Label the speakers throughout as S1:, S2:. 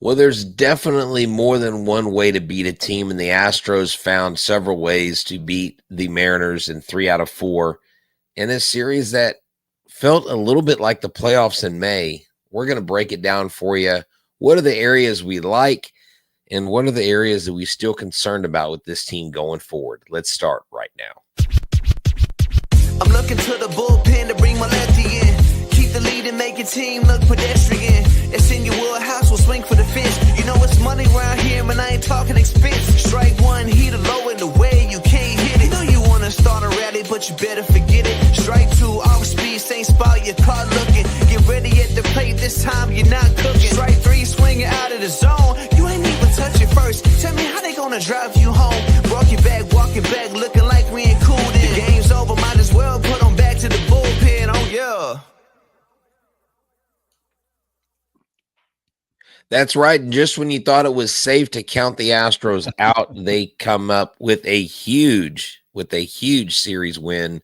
S1: Well, there's definitely more than one way to beat a team, and the Astros found several ways to beat the Mariners in 3 out of 4 in a series that felt a little bit like the playoffs in May. We're going to break it down for you. What are the areas we like, and what are the areas that we still concerned about with this team going forward? Let's start right now.
S2: I'm looking to the bullpen to bring my lefty in. Keep the lead and make your team look pedestrian. It's in your wheelhouse, we'll swing for the fence. You know it's money around here, man, I ain't talking expense. Strike one, heat it low in the way you can't hit it. You know you want to start a rally, but you better forget it. Strike two, off speed, same spot, your car looking. Get ready at the plate, this time you're not cooking. Strike three, swinging out of the zone. You ain't even touch it first. Tell me how they gonna drive you home. Walk your back, looking like we ain't cool then. The game's over, might as well put them back to the bullpen, oh yeah.
S1: That's right. Just when you thought it was safe to count the Astros out, they come up with a huge series win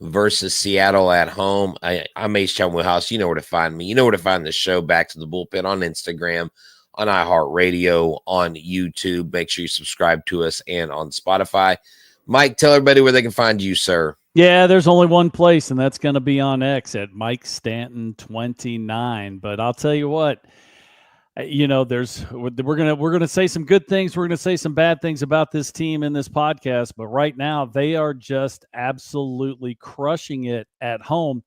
S1: versus Seattle at home. I'm H-Town Woodhouse. You know where to find me. You know where to find the show, Back to the Bullpen, on Instagram, on iHeartRadio, on YouTube. Make sure you subscribe to us, and on Spotify. Mike, tell everybody where they can find you, sir.
S3: Yeah, there's only one place, and that's going to be on X at Mike Stanton 29. But I'll tell you what, you know, we're gonna say some good things, we're gonna say some bad things about this team in this podcast, but right now they are just absolutely crushing it at home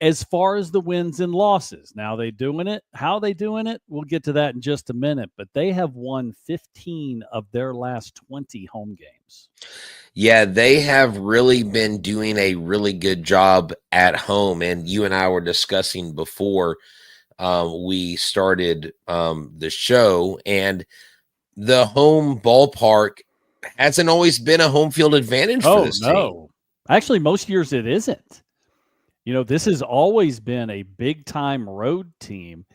S3: as far as the wins and losses. Now they doing it, how they doing it, we'll get to that in just a minute, but they have won 15 of their last 20 home games.
S1: Yeah, they have really been doing a really good job at home, and you and I were discussing before we started the show, and the home ballpark hasn't always been a home field advantage for this team.
S3: Actually, most years it isn't. You know, this has always been a big-time road team.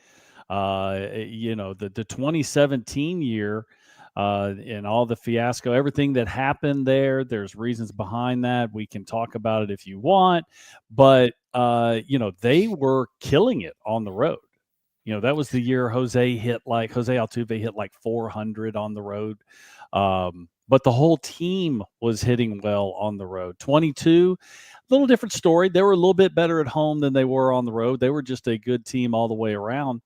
S3: You know, the 2017 year and all the fiasco, everything that happened there, there's reasons behind that. We can talk about it if you want. But, you know, they were killing it on the road. You know, that was the year Jose Altuve hit like 400 on the road. But the whole team was hitting well on the road. 22, a little different story. They were a little bit better at home than they were on the road. They were just a good team all the way around.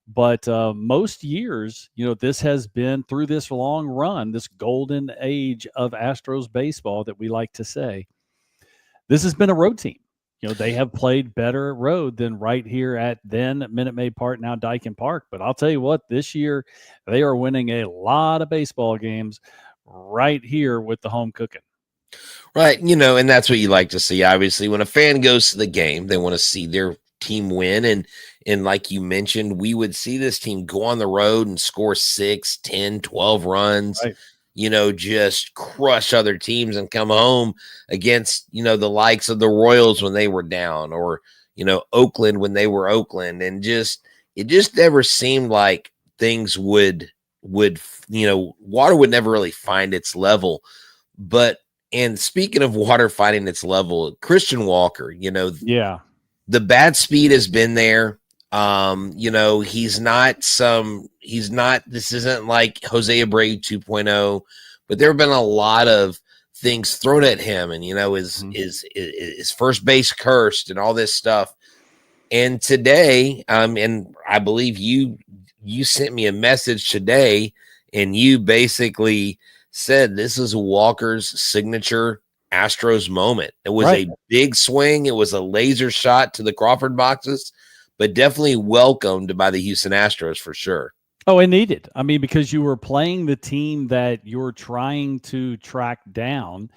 S3: But most years, you know, this has been through this long run, this golden age of Astros baseball that we like to say. This has been a road team. You know, they have played better road than right here at then Minute Maid Park, now Daikin Park. But I'll tell you what, this year they are winning a lot of baseball games right here with the home cooking.
S1: Right. You know, and that's what you like to see. Obviously, when a fan goes to the game, they want to see their team win. And like you mentioned, we would see this team go on the road and score 6, 10, 12 runs. Right. You know, just crush other teams and come home against, you know, the likes of the Royals when they were down, or, you know, Oakland when they were Oakland. And it just never seemed like things would, you know, water would never really find its level. But, and speaking of water finding its level, Christian Walker, you know,
S3: yeah,
S1: the bad speed has been there. You know, this isn't like Jose Abreu 2.0, but there have been a lot of things thrown at him, and, you know, his first base cursed and all this stuff. And today, and I believe you sent me a message today, and you basically said this is Walker's signature Astros moment. It was a big swing. It was a laser shot to the Crawford boxes, but definitely welcomed by the Houston Astros for sure.
S3: Oh, and needed. I mean, because you were playing the team that you're trying to track down.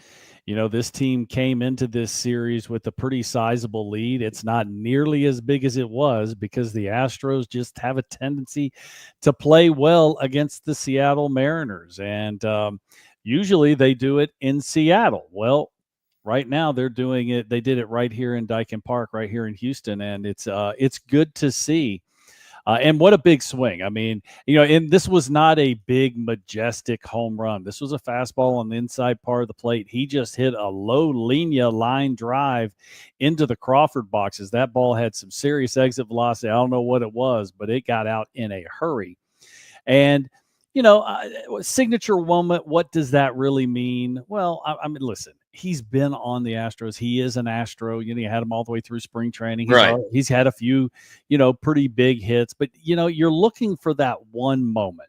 S3: You know, this team came into this series with a pretty sizable lead. It's not nearly as big as it was because the Astros just have a tendency to play well against the Seattle Mariners. And usually they do it in Seattle. Well, right now they're doing it. They did it right here in Daikin Park, right here in Houston. And it's good to see. And what a big swing. I mean, you know, and this was not a big, majestic home run. This was a fastball on the inside part of the plate. He just hit a low linea line drive into the Crawford boxes. That ball had some serious exit velocity. I don't know what it was, but it got out in a hurry. And, signature moment, what does that really mean? Well, I mean, listen, he's been on the Astros. He is an Astro. You had him all the way through spring training. He's had a few, pretty big hits. But, you're looking for that one moment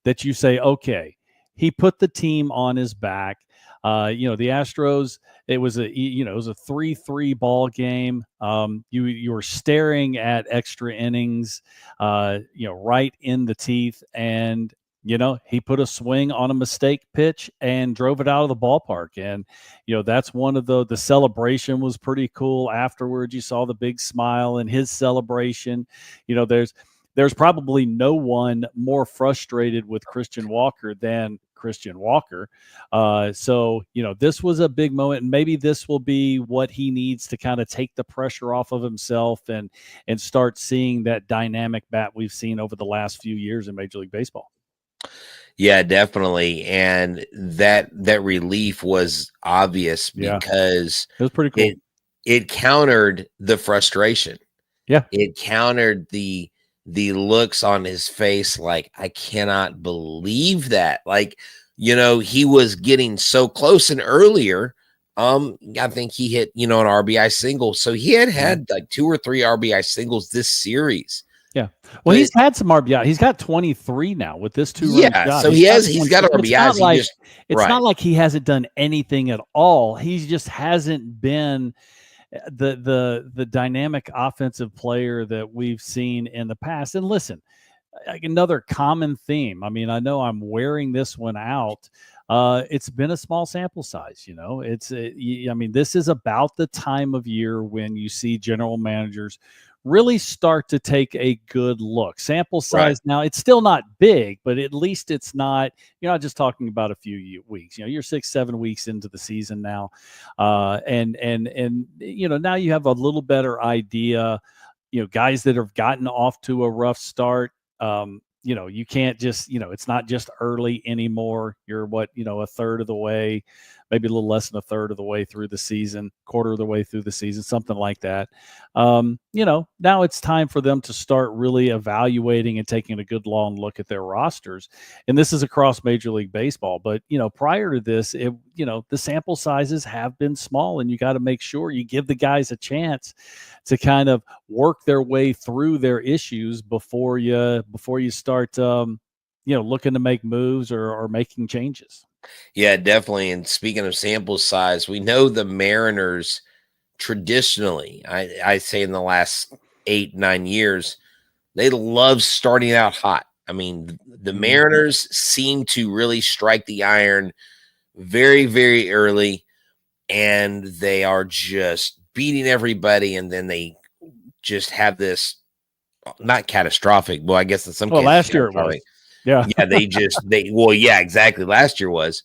S3: that you say, okay, he put the team on his back. The Astros, it was a 3-3 ball game. You were staring at extra innings, right in the teeth. And, he put a swing on a mistake pitch and drove it out of the ballpark. And, that's one of the celebration was pretty cool. Afterwards, you saw the big smile and his celebration. There's probably no one more frustrated with Christian Walker than Christian Walker. So this was a big moment, and maybe this will be what he needs to kind of take the pressure off of himself and start seeing that dynamic bat we've seen over the last few years in Major League Baseball.
S1: Yeah, definitely. And that relief was obvious because
S3: it was pretty cool.
S1: It countered the frustration.
S3: Yeah.
S1: It countered the looks on his face like, I cannot believe that. Like, he was getting so close. And earlier, I think he hit, an RBI single. So he had like 2 or 3 RBI singles this series.
S3: Yeah. Well, he's had some RBI. He's got 23 now with this 2-run shot.
S1: So he's got RBIs.
S3: It's not like he hasn't done anything at all. He just hasn't been the dynamic offensive player that we've seen in the past. And listen, another common theme. I mean, I know I'm wearing this one out. It's been a small sample size. This is about the time of year when you see general managers really start to take a good look. Sample size now, it's still not big, but at least it's not, you're not just talking about a few weeks. You're 6-7 weeks into the season now. And now you have a little better idea, guys that have gotten off to a rough start. You can't just, it's not just early anymore. You're a third of the way, maybe a little less than a third of the way through the season, quarter of the way through the season, something like that. Now it's time for them to start really evaluating and taking a good long look at their rosters. And this is across Major League Baseball. But, prior to this, the sample sizes have been small, and you got to make sure you give the guys a chance to kind of work their way through their issues before you start, looking to make moves or making changes.
S1: Yeah, definitely. And speaking of sample size, we know the Mariners traditionally, I say in the last 8-9 years, they love starting out hot. I mean, the Mariners seem to really strike the iron very, very early, and they are just beating everybody. And then they just have this, not catastrophic. Well, I guess in some cases,
S3: last year it was. Yeah.
S1: Yeah, exactly. Last year was,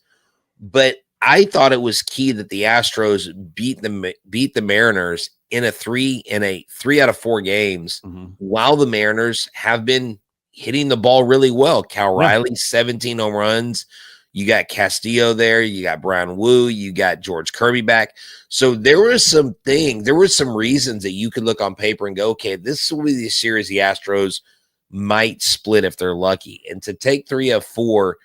S1: but I thought it was key that the Astros beat the Mariners in a 3 out of 4 games, while the Mariners have been hitting the ball really well. Cal Riley, 17 home runs. You got Castillo there. You got Brian Wu. You got George Kirby back. So there were some reasons that you could look on paper and go, okay, this will be the series the Astros might split if they're lucky. And to take 3 of 4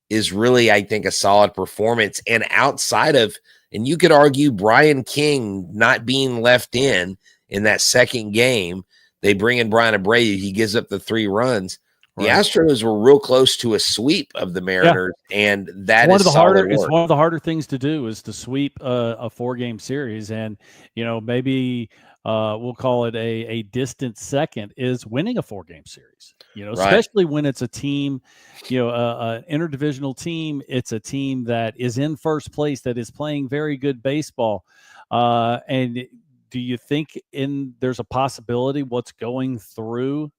S1: is really, I think, a solid performance. And outside of, and you could argue Brian King not being left in that second game, they bring in Brian Abreu. He gives up the 3 runs. The Astros were real close to a sweep of the Mariners, and that is solid work.
S3: It's one of the harder things to do is to sweep a 4-game series, and maybe we'll call it a distant second is winning a 4-game series. Especially when it's a team, an interdivisional team. It's a team that is in first place, that is playing very good baseball. And do you think there's a possibility what's going through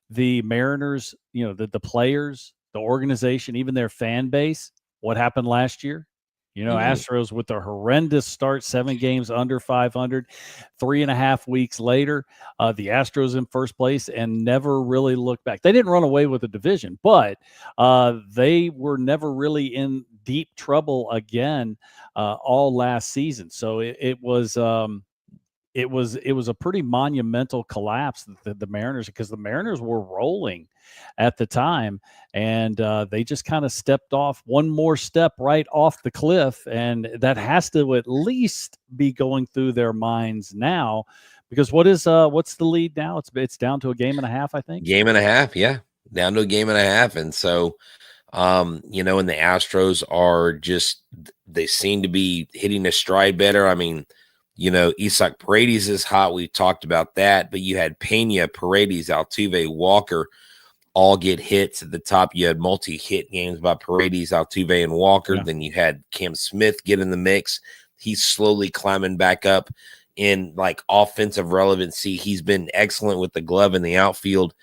S3: the Mariners, the players, the organization, even their fan base, what happened last year? Astros with a horrendous start, 7 games under 500, 3.5 weeks later, the Astros in first place and never really looked back. They didn't run away with the division, but they were never really in deep trouble again all last season. So it was it was a pretty monumental collapse that the Mariners, because the Mariners were rolling at the time, and they just kind of stepped off one more step right off the cliff, and that has to at least be going through their minds now, because what's the lead now? It's down to a game and a half, I think.
S1: Game and a half, yeah, down to a game and a half, and so. And the Astros are they seem to be hitting a stride better. I mean, Isaac Paredes is hot. We talked about that, but you had Pena, Paredes, Altuve, Walker all get hits at the top. You had multi-hit games by Paredes, Altuve, and Walker. Yeah. Then you had Cam Smith get in the mix. He's slowly climbing back up in offensive relevancy. He's been excellent with the glove in the outfield.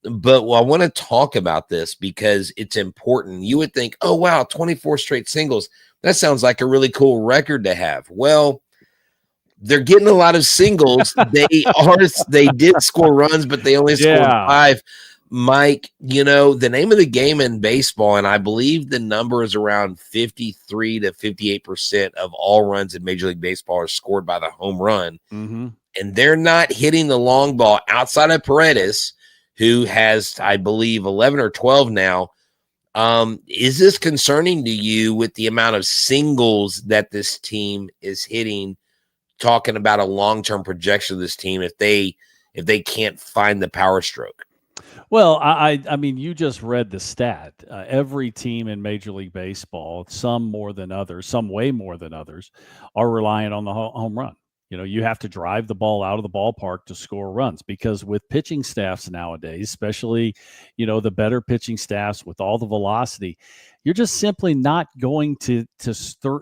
S1: But I want to talk about this because it's important. You would think, oh, wow, 24 straight singles. That sounds like a really cool record to have. Well, they're getting a lot of singles. They did score runs, but they only scored 5. Mike, the name of the game in baseball, and I believe the number is around 53 to 58% of all runs in Major League Baseball are scored by the home run.
S3: Mm-hmm.
S1: And they're not hitting the long ball outside of Paredes, who has, I believe, 11 or 12 now. Is this concerning to you with the amount of singles that this team is hitting, talking about a long-term projection of this team if they can't find the power stroke?
S3: Well, I mean, you just read the stat. Every team in Major League Baseball, some more than others, some way more than others, are relying on the home run. You have to drive the ball out of the ballpark to score runs, because with pitching staffs nowadays, especially, the better pitching staffs with all the velocity, you're just simply not going to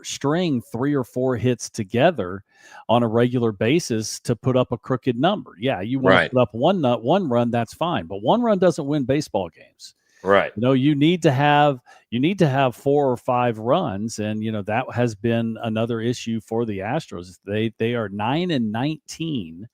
S3: string 3 or 4 hits together on a regular basis to put up a crooked number. Yeah, you want to put up one run, that's fine, but one run doesn't win baseball games.
S1: Right.
S3: You need to have 4 or 5 runs, and that has been another issue for the Astros. They are 9-19,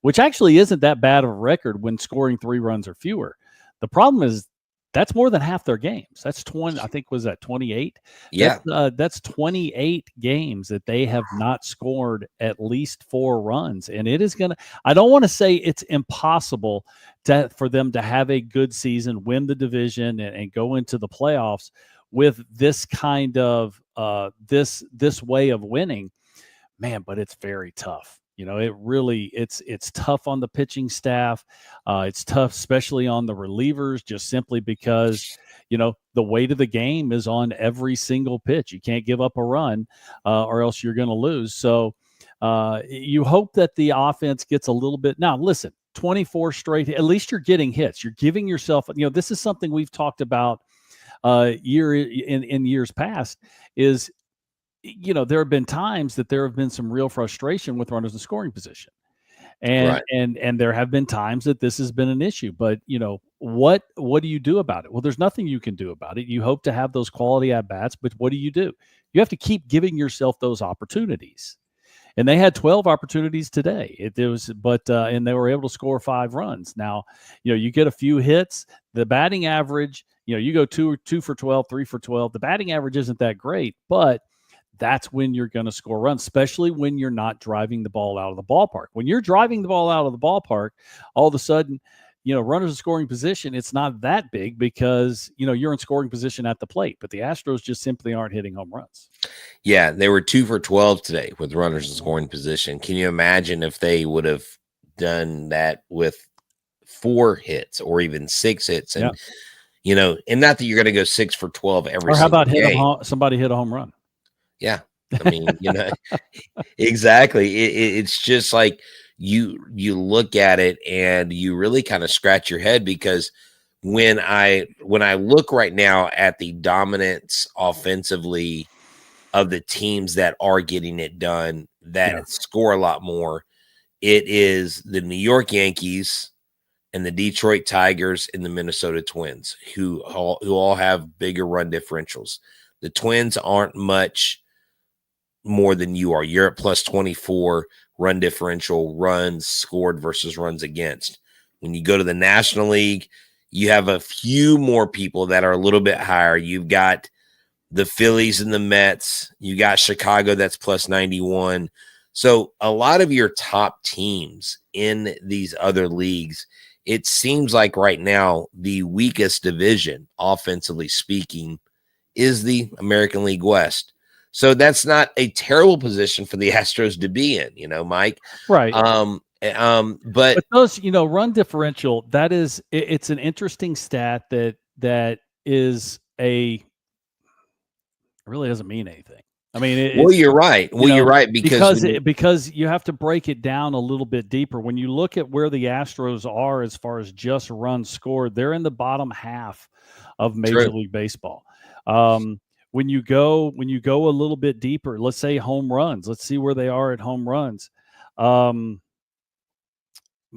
S3: which actually isn't that bad of a record when scoring 3 runs or fewer. The problem is that's more than half their games. That's 20. I think was that 28.
S1: Yeah,
S3: that's 28 games that they have not scored at least 4 runs, and it is gonna. I don't want to say it's impossible for them to have a good season, win the division, and go into the playoffs with this kind of this way of winning, man. But it's very tough. It really it's tough on the pitching staff. It's tough, especially on the relievers, just simply because, the weight of the game is on every single pitch. You can't give up a run or else you're going to lose. So you hope that the offense gets a little bit. Now, listen, 24 straight, at least you're getting hits. You're giving yourself, this is something we've talked about in years past is, there have been times that there have been some real frustration with runners in scoring position. And there have been times that this has been an issue, but what do you do about it? Well, there's nothing you can do about it. You hope to have those quality at bats, but what do? You have to keep giving yourself those opportunities. And they had 12 opportunities today. And they were able to score 5 runs. Now, you get a few hits, the batting average, you go 2 for 12, 3 for 12. The batting average isn't that great, but that's when you're going to score runs, especially when you're not driving the ball out of the ballpark. When you're driving the ball out of the ballpark, all of a sudden, runners in scoring position, it's not that big because, you're in scoring position at the plate. But the Astros just simply aren't hitting home runs.
S1: Yeah, they were 2 for 12 today with runners in scoring position. Can you imagine if they would have done that with 4 hits or even 6 hits? And, and not that you're going to go 6 for 12 every single game. Or how
S3: about somebody hit a home run?
S1: Yeah. I mean, exactly. It's just like you look at it and you really kind of scratch your head, because when I look right now at the dominance offensively of the teams that are getting it done, that score a lot more, it is the New York Yankees and the Detroit Tigers and the Minnesota Twins, who all have bigger run differentials. The Twins aren't much more than you are. You're at plus 24 run differential, runs scored versus runs against. When you go to the National League, you have a few more people that are a little bit higher. You've got the Phillies and the Mets. You got Chicago that's plus 91. So a lot of your top teams in these other leagues, it seems like right now the weakest division, offensively speaking, is the American League West. So that's not a terrible position for the Astros to be in, Mike.
S3: Right.
S1: But
S3: those, run differential, it's an interesting stat that is it really doesn't mean anything. I mean,
S1: you're right. You're right
S3: because you have to break it down a little bit deeper. When you look at where the Astros are as far as just runs scored, they're in the bottom half of Major League Baseball. When you go a little bit deeper, let's say home runs. Let's see where they are at home runs. Where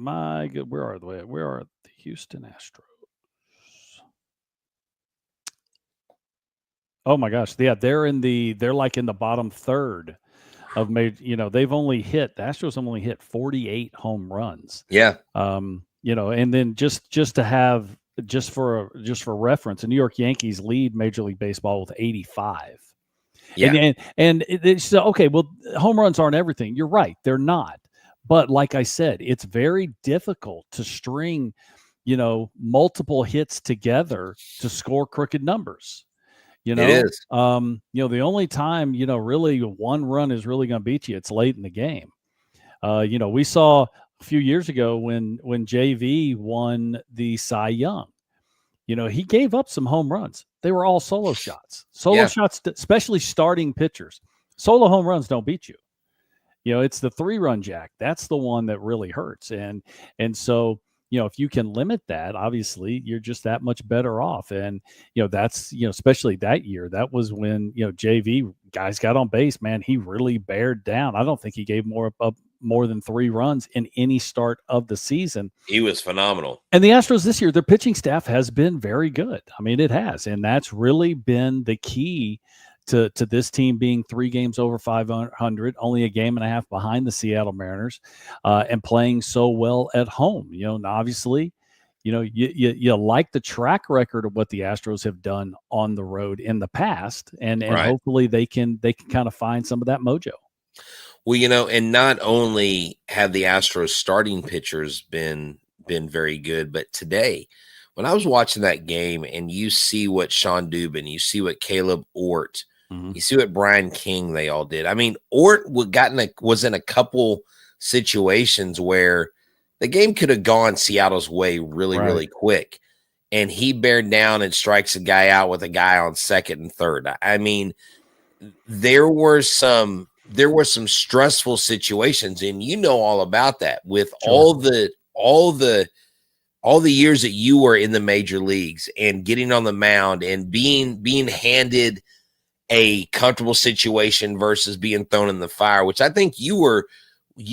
S3: are the Houston Astros? Oh my gosh. Yeah, they're like in the bottom third of major, the Astros have only hit 48 home runs.
S1: Yeah.
S3: And then just for reference, the New York Yankees lead Major League Baseball with 85.
S1: Yeah.
S3: And it's okay. Well, home runs aren't everything. You're right. They're not. But like I said, it's very difficult to string, multiple hits together to score crooked numbers.
S1: It is.
S3: The only time, really one run is really going to beat you, it's late in the game. We saw a few years ago when JV won the Cy Young, he gave up some home runs. They were all solo shots. Shots, especially starting pitchers. Solo home runs don't beat you. It's the 3-run jack. That's the one that really hurts. And so, if you can limit that, obviously you're just that much better off. And, that's, especially that year, that was when, JV guys got on base, man, he really bared down. I don't think he gave more than 3 runs in any start of the season.
S1: He was phenomenal.
S3: And the Astros this year, their pitching staff has been very good. I mean, it has. And that's really been the key to this team being 3 games over 500, only a game and a half behind the Seattle Mariners, and playing so well at home. Obviously, you like the track record of what the Astros have done on the road in the past, and hopefully they can kind of find some of that mojo.
S1: Well, and not only have the Astros starting pitchers been very good, but today, when I was watching that game and you see what Sean Dubin, you see what Caleb Ort, you see what Brian King, they all did. I mean, Ort was in a couple situations where the game could have gone Seattle's way really, really quick. And he bared down and strikes a guy out with a guy on second and third. I mean, there were some stressful situations, and all about that with all the years that you were in the major leagues and getting on the mound and being handed a comfortable situation versus being thrown in the fire, which I think you were kind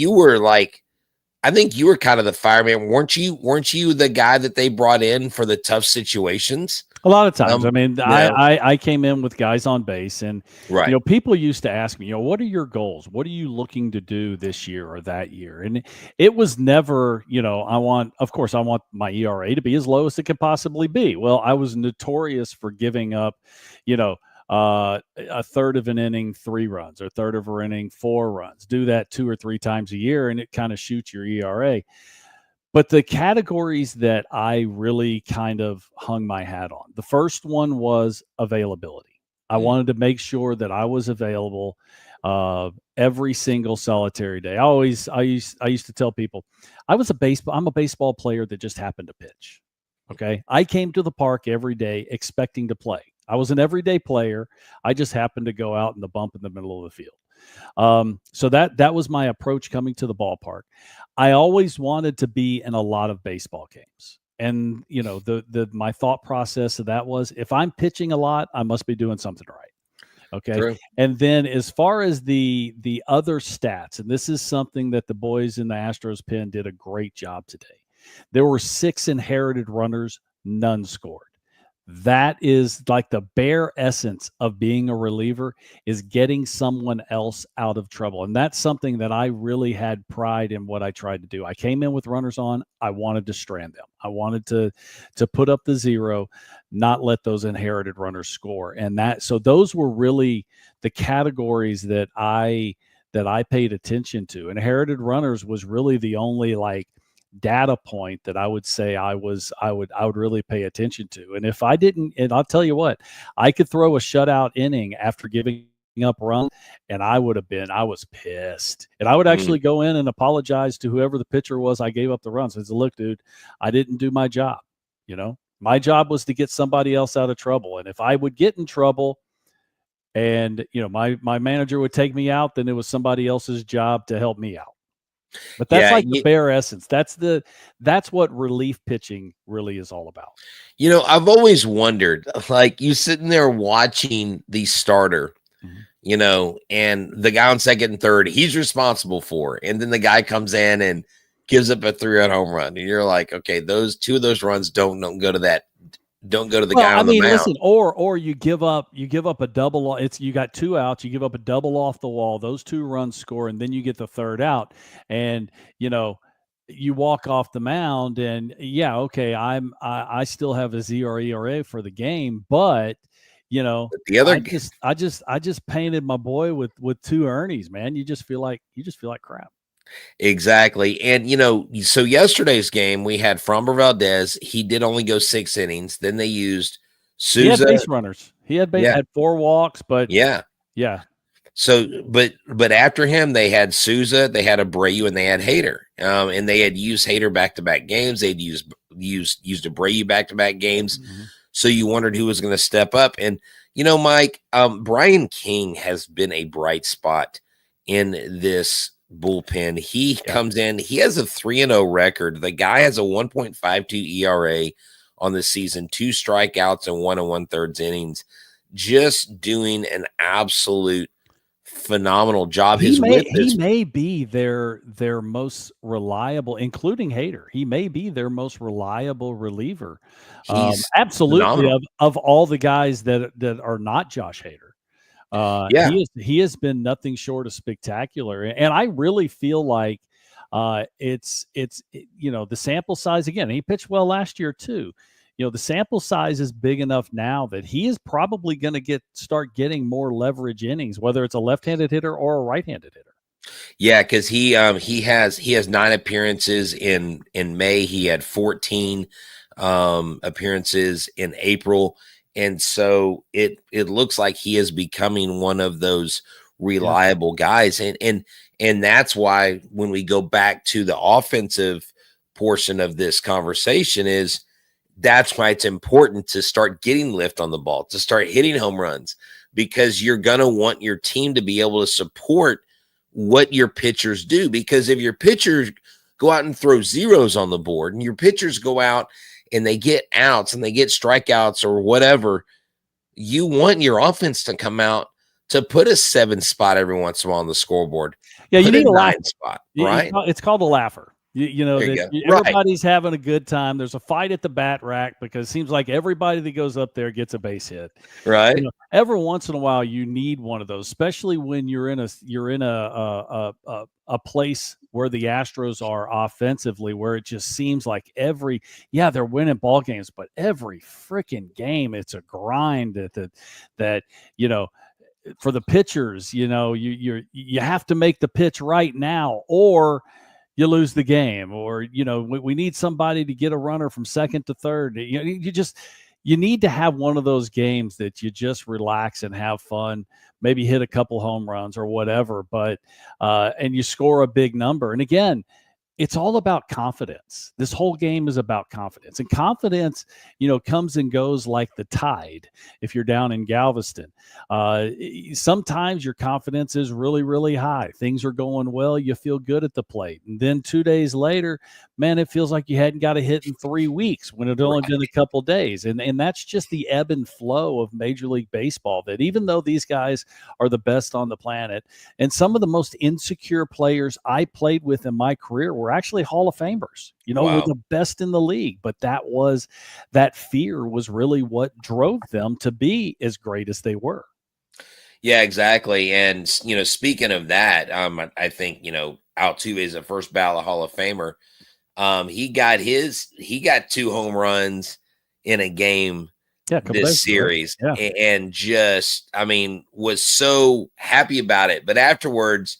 S1: of the fireman. Weren't you the guy that they brought in for the tough situations?
S3: A lot of times. I came in with guys on base, and people used to ask me, what are your goals? What are you looking to do this year or that year? And it was never, I want my ERA to be as low as it could possibly be. Well, I was notorious for giving up, a third of an inning 3 runs, or a third of an inning 4 runs. Do that 2 or 3 times a year, and it kind of shoots your ERA. But the categories that I really kind of hung my hat on, the first one was availability. I wanted to make sure that I was available every single solitary day. I used to tell people I'm a baseball player that just happened to pitch. Okay. I came to the park every day expecting to play. I was an everyday player. I just happened to go out in the bump in the middle of the field. So that was my approach coming to the ballpark. I always wanted to be in a lot of baseball games. And, my thought process of that was, if I'm pitching a lot, I must be doing something right. Okay. True. And then as far as the other stats, and this is something that the boys in the Astros pen did a great job today. There were 6 inherited runners, none scored. That is like the bare essence of being a reliever, is getting someone else out of trouble. And that's something that I really had pride in what I tried to do. I came in with runners on. I wanted to strand them. I wanted to put up the 0, not let those inherited runners score. And so those were really the categories that I that I paid attention to. Inherited runners was really the only like data point that I would say I would really pay attention to. And if I didn't, and I'll tell you what, I could throw a shutout inning after giving up run, and I was pissed. And I would actually go in and apologize to whoever the pitcher was I gave up the runs. I said, look, dude, I didn't do my job. My job was to get somebody else out of trouble. And if I would get in trouble and, my manager would take me out, then it was somebody else's job to help me out. But that's the bare essence. That's what relief pitching really is all about.
S1: I've always wondered, like, you sitting there watching the starter, and the guy on second and third, he's responsible for, and then the guy comes in and gives up a 3-run home run, and you're like, okay, those two of those runs don't go to that. Don't go to the guy on the mound.
S3: Listen, or you give up a double. You got 2 outs. You give up a double off the wall. Those 2 runs score, and then you get the 3rd out, and you walk off the mound, and okay, I still have a 0 ERA for the game, but
S1: the other,
S3: I just painted my boy with 2 Ernies, man. You just feel like crap.
S1: Exactly. And, so yesterday's game, we had Framber Valdez. He did only go 6 innings. Then they used Souza.
S3: He had base runners. He had had 4 walks, but
S1: yeah. So, but after him, they had Souza, they had Abreu, and they had Hader. And they had used Hader back-to-back games. They'd used Abreu back-to-back games. Mm-hmm. So you wondered who was going to step up. And, Mike, Brian King has been a bright spot in this bullpen. He comes in, he has a 3-0 record. The guy has a 1.52 ERA on the season, 2 strikeouts and 1 1/3 innings, just doing an absolute phenomenal job.
S3: He may be their most reliable, including Hader. He may be their most reliable reliever. Absolutely, of all the guys that are not Josh Hader. He has been nothing short of spectacular, and I really feel like it's the sample size again. He pitched well last year too. The sample size is big enough now that he is probably going to start getting more leverage innings, whether it's a left-handed hitter or a right-handed hitter.
S1: Yeah, because he has 9 appearances in May. He had 14 appearances in April. And so it looks like he is becoming one of those reliable guys. And that's why when we go back to the offensive portion of this conversation that's why it's important to start getting lift on the ball, to start hitting home runs, because you're going to want your team to be able to support what your pitchers do. Because if your pitchers go out and throw zeros on the board and your pitchers go out and they get outs and they get strikeouts or whatever, you want your offense to come out to put a 7 spot every once in a while on the scoreboard.
S3: Yeah, you need a
S1: 9 spot, right?
S3: It's called a laugher. Everybody's having a good time. There's a fight at the bat rack because it seems like everybody that goes up there gets a base hit.
S1: Right.
S3: Every once in a while, you need one of those, especially when you're in a place where the Astros are offensively, where it just seems like they're winning ball games, but every freaking game it's a grind that for the pitchers, you have to make the pitch right now, or you lose the game, or we need somebody to get a runner from second to third. You need to have one of those games that you just relax and have fun, maybe hit a couple home runs or whatever, but and you score a big number. And again, it's all about confidence. This whole game is about confidence, and confidence, comes and goes like the tide. If you're down in Galveston, sometimes your confidence is really, really high. Things are going well. You feel good at the plate. And then 2 days later, man, it feels like you hadn't got a hit in 3 weeks when it had only been a couple days. And that's just the ebb and flow of Major League Baseball, that even though these guys are the best on the planet, and some of the most insecure players I played with in my career were actually Hall of Famers, were the best in the league. But that fear was really what drove them to be as great as they were.
S1: Yeah, exactly. And, speaking of that, I think, Altuve is a first ballot Hall of Famer. He got 2 home runs in a game this series, and just, was so happy about it. But afterwards,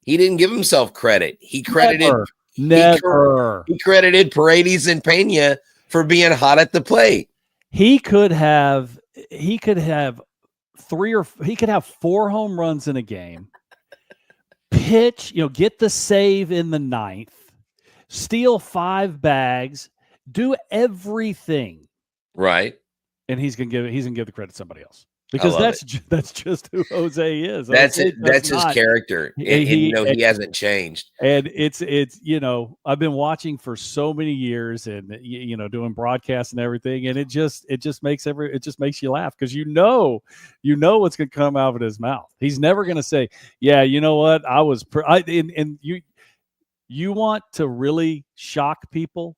S1: He didn't give himself credit. He credited
S3: Never.
S1: He credited Paredes and Pena for being hot at the plate.
S3: He could have 4 home runs in a game. Pitch, get the save in the 9th, steal 5 bags, do everything.
S1: Right.
S3: And he's gonna give the credit to somebody else. Because that's just who Jose is.
S1: That's it. That's his character. He hasn't changed.
S3: And it's I've been watching for so many years, and doing broadcasts and everything, and it just makes you laugh, because you know what's going to come out of his mouth. He's never going to say, "Yeah, you know what? You want to really shock people.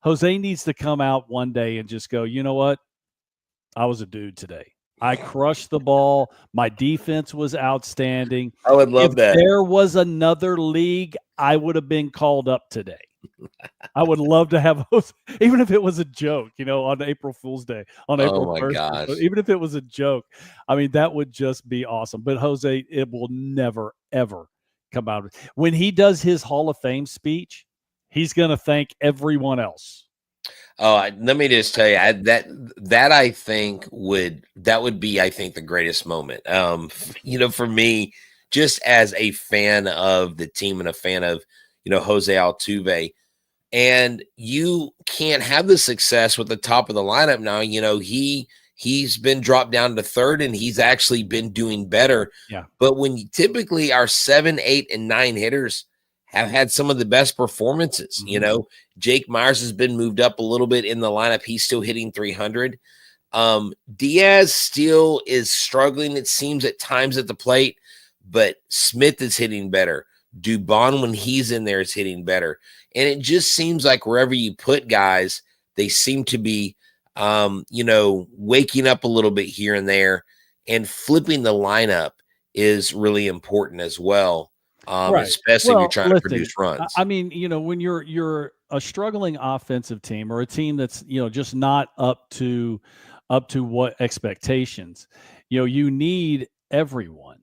S3: Jose needs to come out one day and just go, "You know what? I was a dude today. I crushed the ball. My defense was outstanding.
S1: I would love that.
S3: If there was another league, I would have been called up today." I would love to have, even if it was a joke, on April Fool's Day, on April 1st.
S1: Gosh.
S3: Even if it was a joke, I mean, that would just be awesome. But Jose, it will never, ever come out. When he does his Hall of Fame speech, he's going to thank everyone else.
S1: Oh, let me just tell you that I think would be, I think, the greatest moment. For me, just as a fan of the team and a fan of, Jose Altuve, and you can't have the success with the top of the lineup now. He's been dropped down to third, and he's actually been doing better.
S3: Yeah.
S1: But when typically our 7, 8, and 9 hitters have had some of the best performances, Jake Myers has been moved up a little bit in the lineup. He's still hitting 300. Diaz still is struggling, it seems, at times at the plate, but Smith is hitting better. Dubon, when he's in there, is hitting better. And it just seems like wherever you put guys, they seem to be, waking up a little bit here and there, and flipping the lineup is really important as well.
S3: Right.
S1: Especially if you're trying to produce runs.
S3: I mean, when you're a struggling offensive team, or a team that's, just not up to what expectations, you need everyone,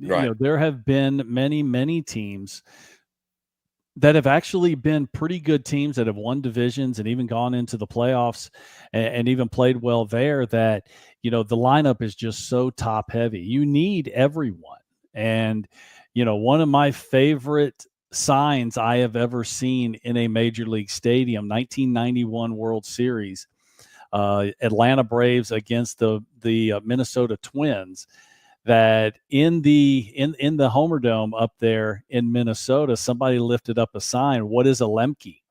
S1: Right.
S3: There have been many teams that have actually been pretty good teams that have won divisions and even gone into the playoffs and even played well there, that, the lineup is just so top heavy. You need everyone. And, one of my favorite signs I have ever seen in a major league stadium, 1991 World Series, Atlanta Braves against the Minnesota Twins, that in the Homer Dome up there in Minnesota, somebody lifted up a sign, "What is a Lemke?"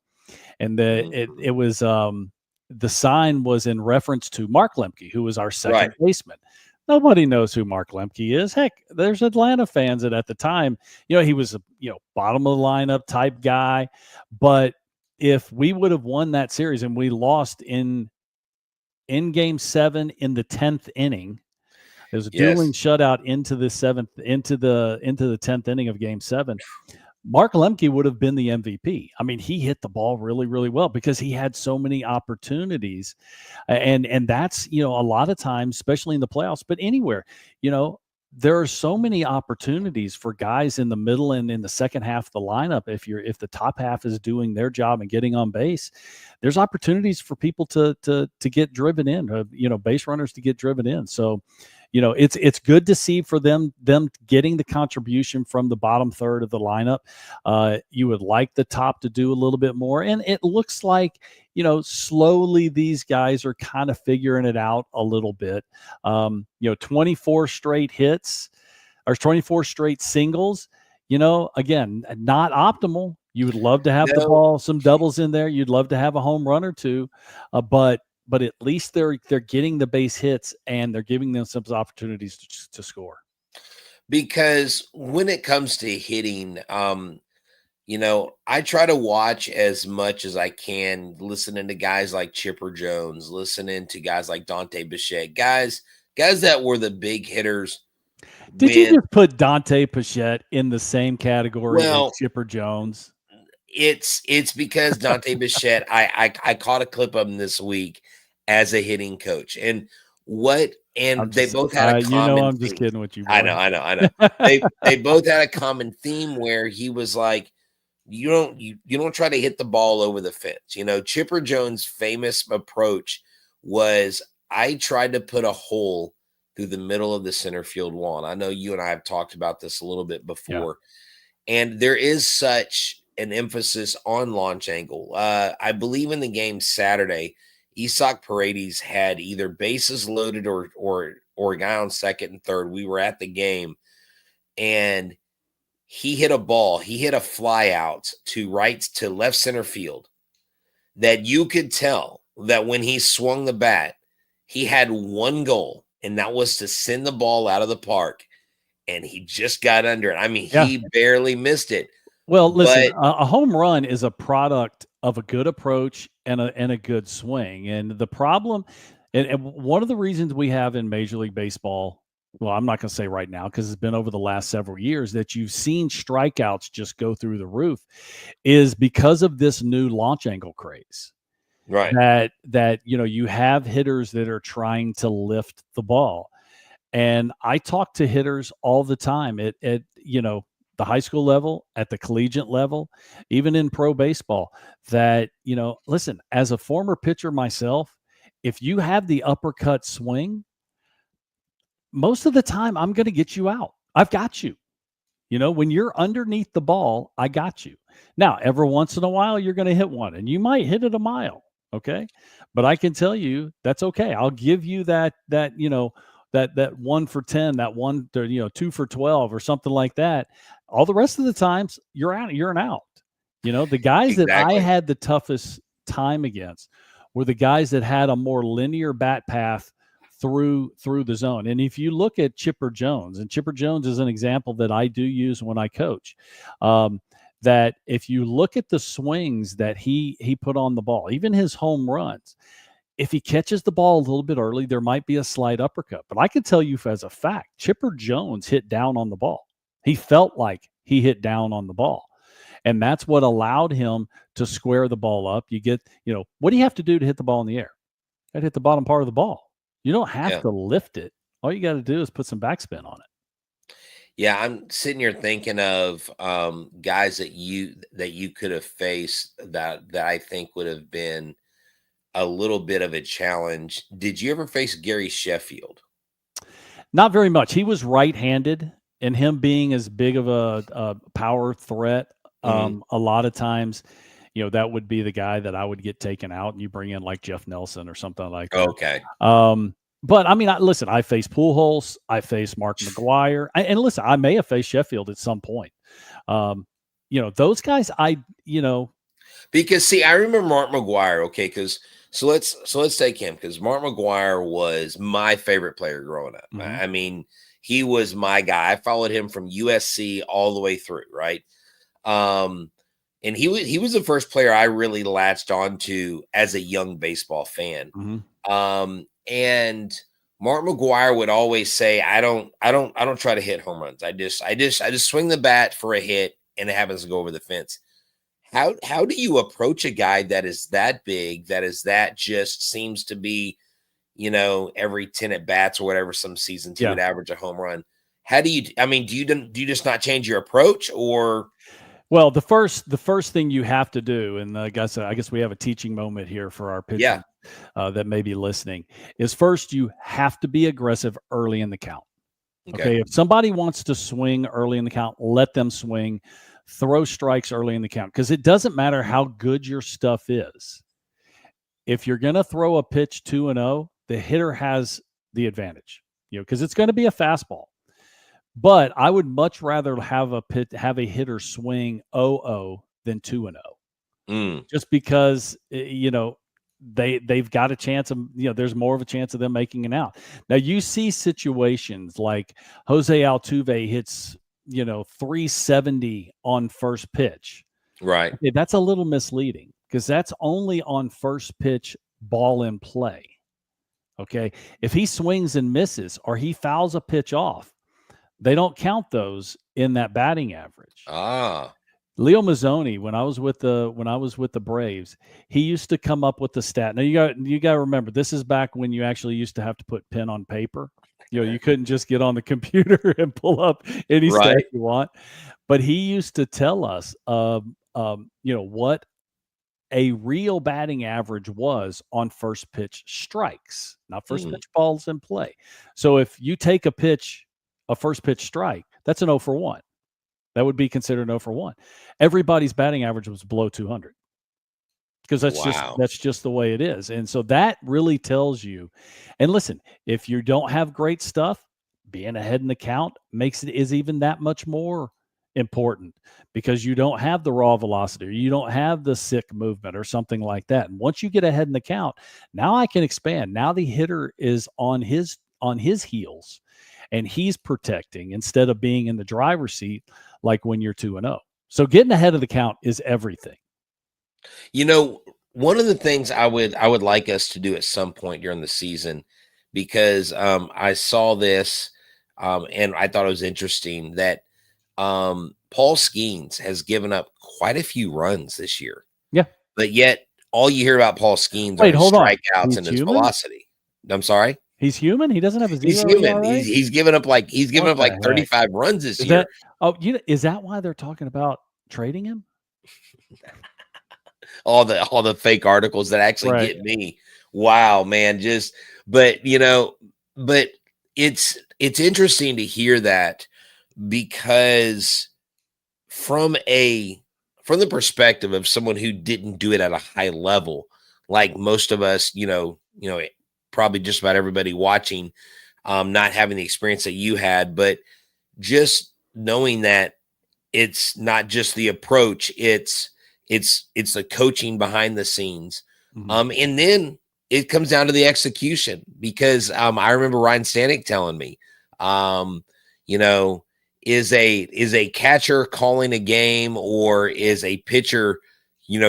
S3: And it was the sign was in reference to Mark Lemke, who was our second baseman. Nobody knows who Mark Lemke is. Heck, there's Atlanta fans that at the time, he was a bottom of the lineup type guy. But if we would have won that series and we lost in Game 7 in the 10th inning, there was a dueling shutout into the 10th inning of Game 7. Mark Lemke would have been the MVP. I mean, he hit the ball really, really well because he had so many opportunities. And that's, a lot of times, especially in the playoffs, but anywhere, there are so many opportunities for guys in the middle and in the second half of the lineup. If the top half is doing their job and getting on base, there's opportunities for people to get driven in, base runners to get driven in. So, it's good to see for them getting the contribution from the bottom third of the lineup. You would like the top to do a little bit more. And it looks like, slowly these guys are kind of figuring it out a little bit. 24 straight hits or 24 straight singles, again, not optimal. You would love to have the ball, some doubles in there. You'd love to have a home run or two, but at least they're getting the base hits and they're giving them some opportunities to score.
S1: Because when it comes to hitting, I try to watch as much as I can, listening to guys like Chipper Jones, listening to guys like Dante Bichette, guys that were the big hitters.
S3: Did you just put Dante Bichette in the same category as Chipper Jones?
S1: It's because Dante Bichette, I caught a clip of him this week as a hitting coach. And they both had a common
S3: I'm just
S1: theme.
S3: kidding with you, boy.
S1: I know. They both had a common theme where he was like, you don't try to hit the ball over the fence. Chipper Jones' famous approach was, I tried to put a hole through the middle of the center field wall. And I know you and I have talked about this a little bit before. Yeah. And there is such an emphasis on launch angle. I believe in the game Saturday, Isaac Paredes had either bases loaded or a guy on second and third. We were at the game, and he hit a ball. He hit a fly out to left center field that you could tell that when he swung the bat, he had one goal, and that was to send the ball out of the park, and he just got under it. I mean, he barely missed it.
S3: Well, listen, a home run is a product of a good approach and a good swing. And the problem, and one of the reasons we have in Major League Baseball, well, I'm not going to say right now because it's been over the last several years that you've seen strikeouts just go through the roof, is because of this new launch angle craze.
S1: Right.
S3: That you have hitters that are trying to lift the ball. And I talk to hitters all the time at the high school level, at the collegiate level, even in pro baseball, that, listen, as a former pitcher myself, if you have the uppercut swing, most of the time I'm going to get you out. I've got you. When you're underneath the ball, I got you. Now, every once in a while, you're going to hit one, and you might hit it a mile. Okay. But I can tell you that's okay. I'll give you that 1 for 10, that 2 for 12 or something like that. All the rest of the times you're out, you're an out. The guys that I had the toughest time against were the guys that had a more linear bat path through the zone. And if you look at Chipper Jones, and Chipper Jones is an example that I do use when I coach, that if you look at the swings that he put on the ball, even his home runs, if he catches the ball a little bit early, there might be a slight uppercut. But I can tell you as a fact, Chipper Jones hit down on the ball. He felt like he hit down on the ball. And that's what allowed him to square the ball up. You get, what do you have to do to hit the ball in the air? You got to hit the bottom part of the ball. You don't have to lift it. All you got to do is put some backspin on it.
S1: Yeah, I'm sitting here thinking of guys that you could have faced that I think would have been a little bit of a challenge. Did you ever face Gary Sheffield?
S3: Not very much. He was right-handed, and him being as big of a power threat, a lot of times, that would be the guy that I would get taken out, and you bring in like Jeff Nelson or something like that.
S1: Okay.
S3: But I mean, listen, I faced Pujols, I faced Mark McGwire, and listen, I may have faced Sheffield at some point. Those guys,
S1: because see, I remember Mark McGwire. Okay, so let's take him, because Mark McGwire was my favorite player growing up. I mean, he was my guy. I followed him from USC all the way through, right? And he was the first player I really latched onto as a young baseball fan. And Mark McGwire would always say, I don't try to hit home runs. I just swing the bat for a hit, and it happens to go over the fence. How do you approach a guy that is that big, that just seems to be, every 10 at bats or whatever, some seasons he would average a home run? How do you just not change your approach, or?
S3: Well, the first thing you have to do, and I guess we have a teaching moment here for our pitchers that may be listening, is first you have to be aggressive early in the count. Okay. If somebody wants to swing early in the count, let them swing. Throw strikes early in the count, because it doesn't matter how good your stuff is. If you're going to throw a pitch 2-0, the hitter has the advantage, because it's going to be a fastball. But I would much rather have a hitter swing 0-0 than 2-0, just because they've got a chance of there's more of a chance of them making an out. Now you see situations like Jose Altuve hits 370 on first pitch.
S1: Right.
S3: Okay, that's a little misleading, because that's only on first pitch ball in play. Okay, if he swings and misses or he fouls a pitch off, they don't count those in that batting average. Leo Mazzoni, when I was with the Braves, he used to come up with the stat. Now you got to remember, this is back when you actually used to have to put pen on paper. You couldn't just get on the computer and pull up any stat you want. But he used to tell us, what a real batting average was on first pitch strikes, not first pitch balls in play. So if you take a first pitch strike, that's an 0 for 1. That would be considered an 0 for 1. Everybody's batting average was below 200 because that's just the way it is. And so that really tells you. And listen, if you don't have great stuff, being ahead in the count is even that much more important because you don't have the raw velocity or you don't have the sick movement or something like that. And once you get ahead in the count, now I can expand. Now the hitter is on his heels and he's protecting instead of being in the driver's seat like when you're 2-0. So getting ahead of the count is everything.
S1: One of the things I would like us to do at some point during the season, because I saw this and I thought it was interesting that Paul Skeens has given up quite a few runs this year.
S3: Yeah.
S1: But yet all you hear about Paul Skeens are his strikeouts and his velocity. I'm sorry.
S3: He's human. He doesn't have a zero.
S1: He's human. He's given up like 35 runs this year.
S3: Is that why they're talking about trading him?
S1: all the fake articles that actually get me. Wow, man. But it's interesting to hear that because from the perspective of someone who didn't do it at a high level, like most of us, probably just about everybody watching, not having the experience that you had, but just knowing that it's not just the approach, it's the coaching behind the scenes. Mm-hmm. And then it comes down to the execution because I remember Ryan Stanek telling me, is a catcher calling a game or is a pitcher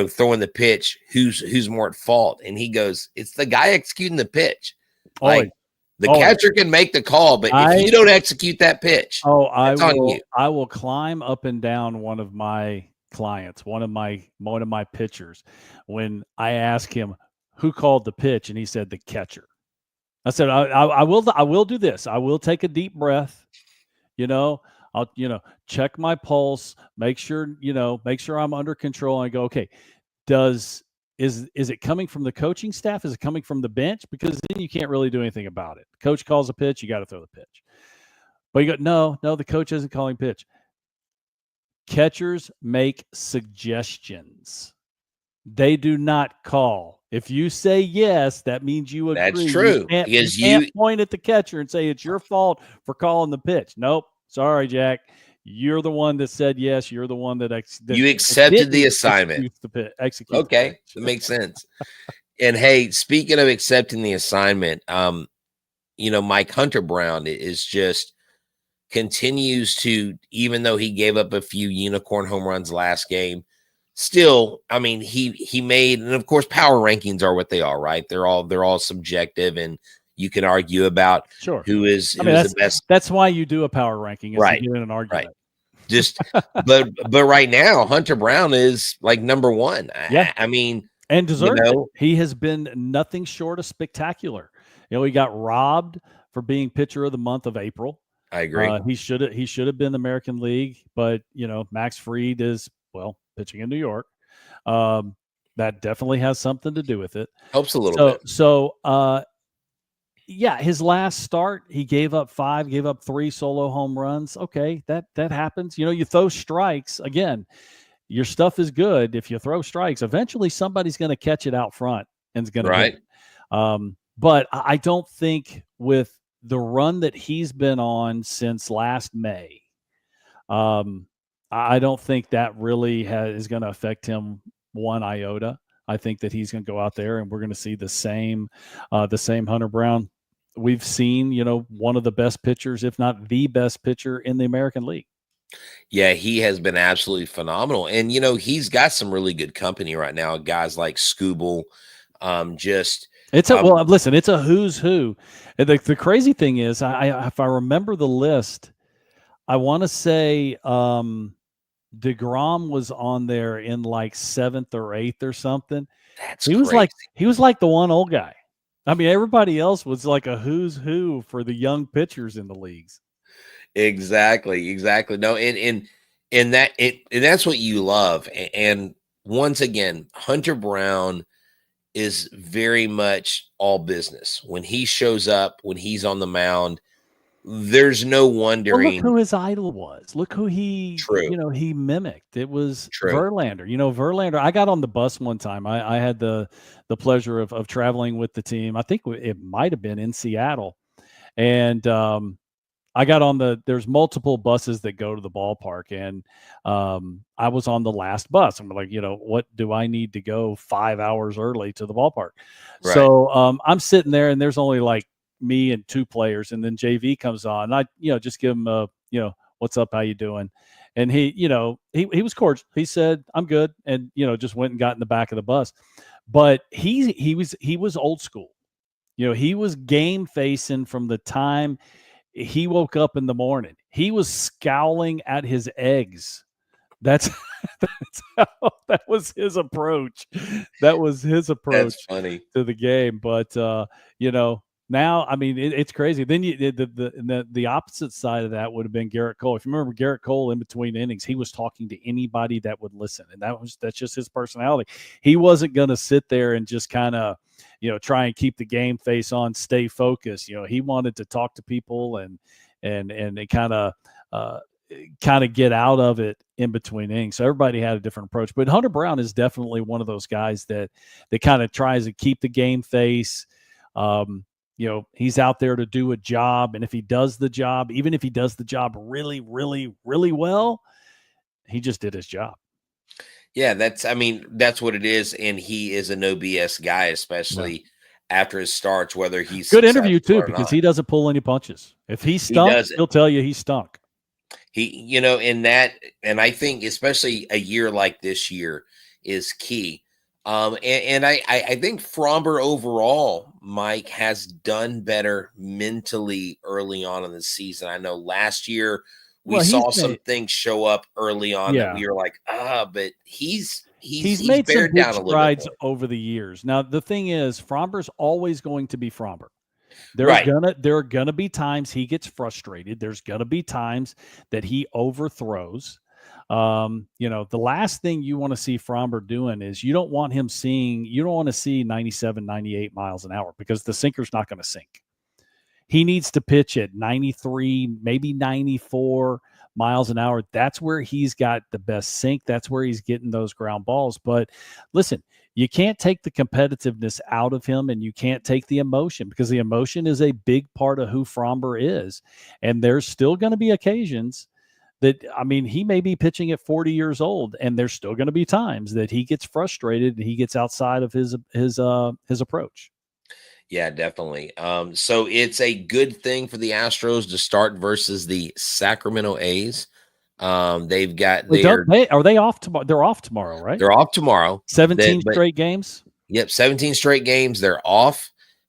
S1: throwing the pitch, who's more at fault? And he goes, it's the guy executing the pitch. The catcher can make the call, but if you don't execute that pitch,
S3: I will climb up and down one of my clients, one of my pitchers, when I ask him who called the pitch, and he said the catcher. I said, I will do this. I will take a deep breath, I'll, check my pulse, make sure I'm under control. And I go, okay, is it coming from the coaching staff? Is it coming from the bench? Because then you can't really do anything about it. Coach calls a pitch, you got to throw the pitch. But you go, no, the coach isn't calling pitch. Catchers make suggestions. They do not call. If you say yes, that means you agree.
S1: That's true.
S3: You can't point at the catcher and say it's your fault for calling the pitch. Nope. Sorry, Jack. You're the one that said yes. You're the one that
S1: you accepted the assignment.
S3: Execute.
S1: Okay, that makes sense. And hey, speaking of accepting the assignment, Mike Hunter Brown is just continues to, even though he gave up a few unicorn home runs last game, still, I mean, he made, and of course, power rankings are what they are, right? They're all subjective, and you can argue about who is the best.
S3: That's why you do a power ranking, is to get in an argument.
S1: Right. but right now, Hunter Brown is like number one.
S3: Yeah.
S1: I mean,
S3: and deserved it. He has been nothing short of spectacular. He got robbed for being pitcher of the month of April.
S1: I agree.
S3: He should have been the American League, but Max Fried is pitching in New York. That definitely has something to do with it.
S1: Helps a little bit.
S3: So his last start, he gave up 3 solo home runs. Okay, that happens. You throw strikes again. Your stuff is good. If you throw strikes, eventually somebody's going to catch it out front and is going to hit it. But I don't think with the run that he's been on since last May, I don't think that really is going to affect him one iota. I think that he's going to go out there and we're going to see the same Hunter Brown we've seen, one of the best pitchers, if not the best pitcher in the American League.
S1: Yeah, he has been absolutely phenomenal. And, he's got some really good company right now. Guys like Scooble,
S3: listen, it's a who's who. And the crazy thing is, if I remember the list, I want to say DeGrom was on there in like 7th or 8th or something.
S1: That's
S3: He was
S1: crazy.
S3: like the one old guy. I mean, everybody else was like a who's who for the young pitchers in the leagues.
S1: Exactly. No, and that's what you love. And once again, Hunter Brown is very much all business. When he shows up, when he's on the mound, there's no
S3: Well, look
S1: wondering.
S3: who his idol was. Look who he,
S1: True,
S3: he mimicked. It was
S1: true.
S3: Verlander. Verlander. I got on the bus one time. I had the pleasure of traveling with the team. I think it might have been in Seattle, and I got on there's multiple buses that go to the ballpark, and I was on the last bus. I'm like, what do I need to go 5 hours early to the ballpark?
S1: Right.
S3: So I'm sitting there, and there's only like me and 2 players, and then JV comes on. And I, just give him a, what's up, how you doing? And he, he was cordial. He said, I'm good, and just went and got in the back of the bus. But he was old school. He was game facing from the time he woke up in the morning. He was scowling at his eggs. That was his approach. That was his approach.
S1: That's funny.
S3: To the game. But now, I mean, it's crazy. Then the opposite side of that would have been Garrett Cole. If you remember Garrett Cole, in between innings, he was talking to anybody that would listen, and that's just his personality. He wasn't going to sit there and just kind of try and keep the game face on, stay focused. He wanted to talk to people and kind of get out of it in between innings. So everybody had a different approach. But Hunter Brown is definitely one of those guys that kind of tries to keep the game face. He's out there to do a job. And if he does the job, even if he does the job really, really, really well, he just did his job.
S1: Yeah, that's what it is. And he is a no BS guy, especially after his starts, whether he's
S3: good interview too, because he doesn't pull any punches. If he stunk, he'll tell you he stunk.
S1: He, and I think especially a year like this year is key. And I think Fromber overall, Mike, has done better mentally early on in the season. I know last year we saw some things show up early on that we were like, but he's
S3: made some big
S1: down a little
S3: strides
S1: bit
S3: over the years. Now the thing is, Fromber's always going to be Fromber. There are gonna be times he gets frustrated. There's gonna be times that he overthrows. The last thing you want to see Fromber doing is you don't want to see 97, 98 miles an hour, because the sinker's not going to sink. He needs to pitch at 93, maybe 94 miles an hour. That's where he's got the best sink. That's where he's getting those ground balls. But listen, you can't take the competitiveness out of him, and you can't take the emotion, because the emotion is a big part of who Fromber is. And there's still going to be occasions that, he may be pitching at 40 years old, and there's still going to be times that he gets frustrated and he gets outside of his approach.
S1: Yeah, definitely. So it's a good thing for the Astros to start versus the Sacramento A's. They've got
S3: are they off tomorrow? They're off tomorrow, right?
S1: They're off tomorrow.
S3: 17 straight games.
S1: Yep, 17 straight games. They're off.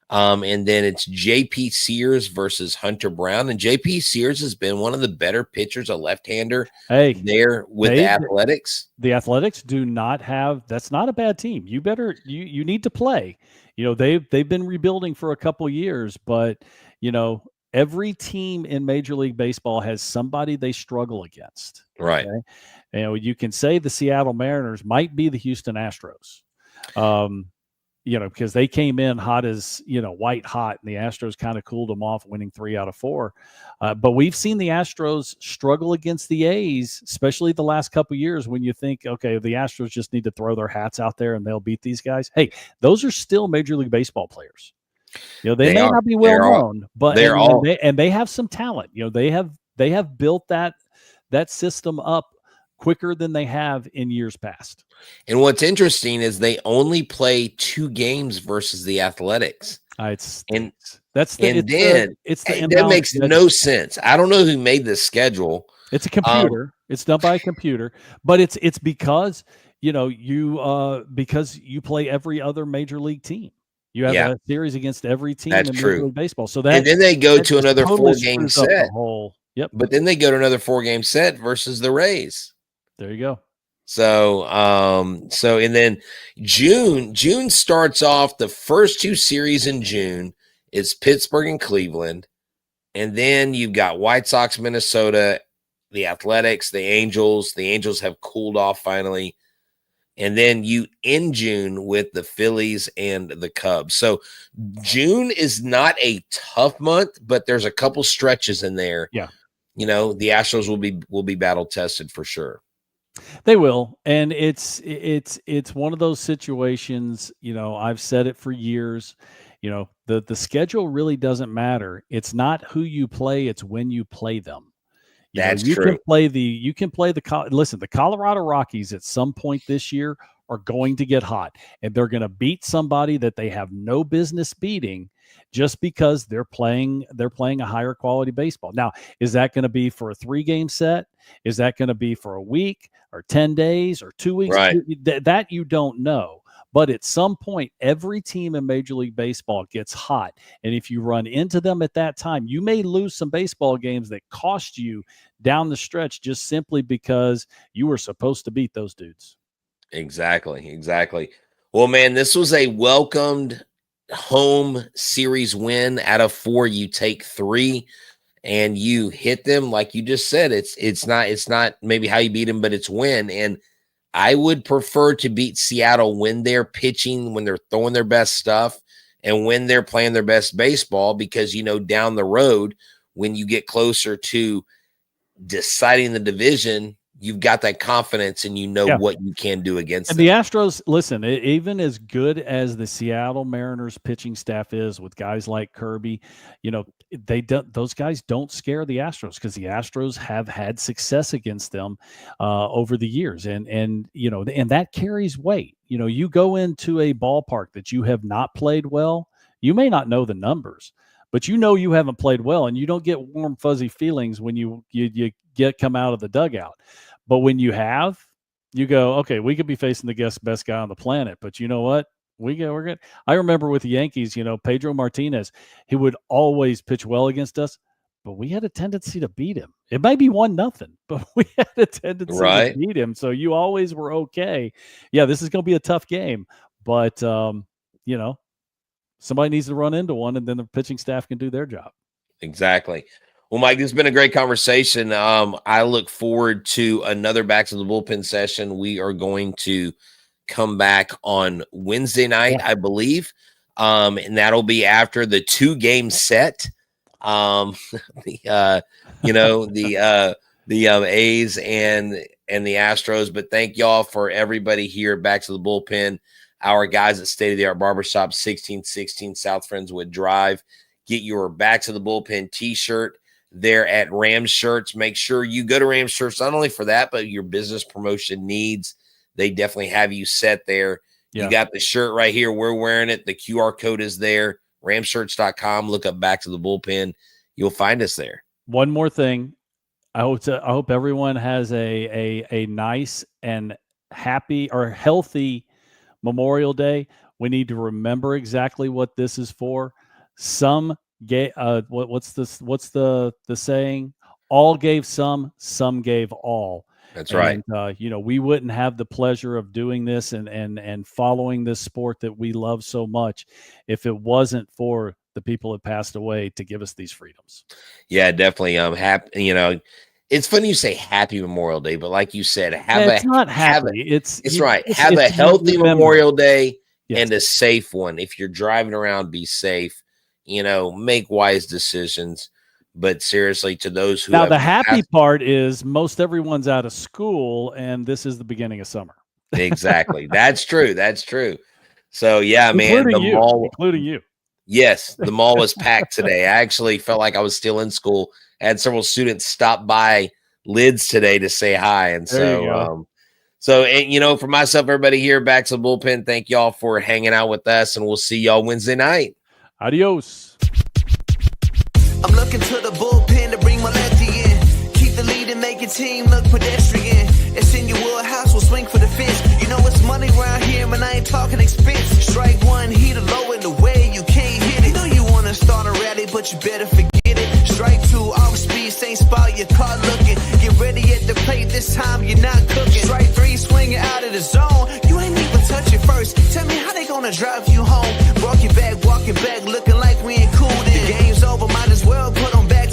S1: And then it's JP Sears versus Hunter Brown. And JP Sears has been one of the better pitchers, a left-hander there with the Athletics.
S3: The Athletics do not have – that's not a bad team. You need to play. They've been rebuilding for a couple years, but, every team in Major League Baseball has somebody they struggle against.
S1: Right.
S3: Okay? You can say the Seattle Mariners might be the Houston Astros. Because they came in hot as, white hot, and the Astros kind of cooled them off, winning 3 out of 4. But we've seen the Astros struggle against the A's, especially the last couple of years, when you think, okay, the Astros just need to throw their hats out there and they'll beat these guys. Hey, those are still Major League Baseball players. They may not be well known, but they have some talent. They have built that system up quicker than they have in years past.
S1: And what's interesting is they only play 2 games versus the Athletics.
S3: That
S1: makes no sense. I don't know who made this schedule.
S3: It's a computer. It's done by a computer, but it's because because you play every other major league team. You have a series against every team in Major League Baseball. So and
S1: then they go to another 4-game set.
S3: But
S1: then they go to another 4-game set versus the Rays.
S3: There you go.
S1: So, and then June starts off the first two series in June is Pittsburgh and Cleveland. And then you've got White Sox, Minnesota, the Athletics, the Angels. The Angels have cooled off finally. And then you end June with the Phillies and the Cubs. So June is not a tough month, but there's a couple stretches in there.
S3: Yeah.
S1: The Astros will be battle tested for sure.
S3: They will. And it's one of those situations, I've said it for years, the schedule really doesn't matter. It's not who you play, it's when you play them.
S1: That's
S3: you
S1: true.
S3: Can play the Colorado Rockies at some point this year are going to get hot, and they're going to beat somebody that they have no business beating just because they're playing a higher quality baseball. Now, is that going to be for a 3-game set? Is that going to be for a week or 10 days or 2 weeks?
S1: Right.
S3: That you don't know. But at some point, every team in Major League Baseball gets hot. And if you run into them at that time, you may lose some baseball games that cost you down the stretch just simply because you were supposed to beat those dudes.
S1: Exactly. Well, man, this was a welcomed home series win. Out of 4, you take 3 and you hit them. Like you just said, it's not maybe how you beat them, but it's win. And I would prefer to beat Seattle when they're pitching, when they're throwing their best stuff, and when they're playing their best baseball, because, down the road, when you get closer to deciding the division, you've got that confidence and what you can do against them.
S3: And the Astros, listen, even as good as the Seattle Mariners pitching staff is with guys like Kirby, those guys don't scare the Astros because the Astros have had success against them over the years. And that carries weight. You go into a ballpark that you have not played well, you may not know the numbers, but you haven't played well, and you don't get warm, fuzzy feelings when you come out of the dugout. But when you have, you go, okay, we could be facing the best guy on the planet, but you know what? We're good. I remember with the Yankees, Pedro Martinez, he would always pitch well against us, but we had a tendency to beat him. It might be 1-0, but we had a tendency to beat him. So you always were okay. Yeah, this is going to be a tough game, but somebody needs to run into one, and then the pitching staff can do their job.
S1: Exactly. Well, Mike, this has been a great conversation. I look forward to another Back to the Bullpen session. We are going to come back on Wednesday night, I believe, and that'll be after the 2-game set. The A's and the Astros. But thank y'all for everybody here at Back to the Bullpen. Our guys at State of the Art Barbershop, 1616 South Friendswood Drive. Get your Back to the Bullpen T-shirt there at Rams Shirts. Make sure you go to Rams Shirts, not only for that, but your business promotion needs. They definitely have you set there. Yeah. You got the shirt right here. We're wearing it. The QR code is there. Ramshirts.com. Look up Back to the Bullpen. You'll find us there.
S3: One more thing. I hope everyone has a nice and happy or healthy Memorial Day. We need to remember exactly what this is for. Some gave what's the saying? All gave some gave all.
S1: That's right.
S3: And, we wouldn't have the pleasure of doing this and following this sport that we love so much if it wasn't for the people that passed away to give us these freedoms.
S1: Yeah, definitely. Happy. It's funny you say Happy Memorial Day, but like you said,
S3: it's not happy. It's
S1: a healthy Memorial Day and a safe one. If you're driving around, be safe. Make wise decisions. But seriously, to those who
S3: now, the happy part is most everyone's out of school, and this is the beginning of summer.
S1: Exactly. That's true. So yeah,
S3: including you.
S1: Yes, the mall was packed today. I actually felt like I was still in school. I had several students stop by Lids today to say hi, and for myself, everybody here, Back to the Bullpen, thank y'all for hanging out with us, and we'll see y'all Wednesday night.
S3: Adios.
S2: I'm looking to the bullpen to bring my lefty in. Keep the lead and make your team look pedestrian. It's in your wheelhouse, we'll swing for the fence. You know it's money around here, man, I ain't talking expense. Strike one, heat a low in the way you can't hit it. You know you want to start a rally, but you better forget it. Strike two, off speed, same spot, your car looking. Get ready at the plate, this time you're not cooking. Strike three, swinging out of the zone. You ain't even touch it first. Tell me how they gonna drive you home. Walking back, looking like we ain't cool.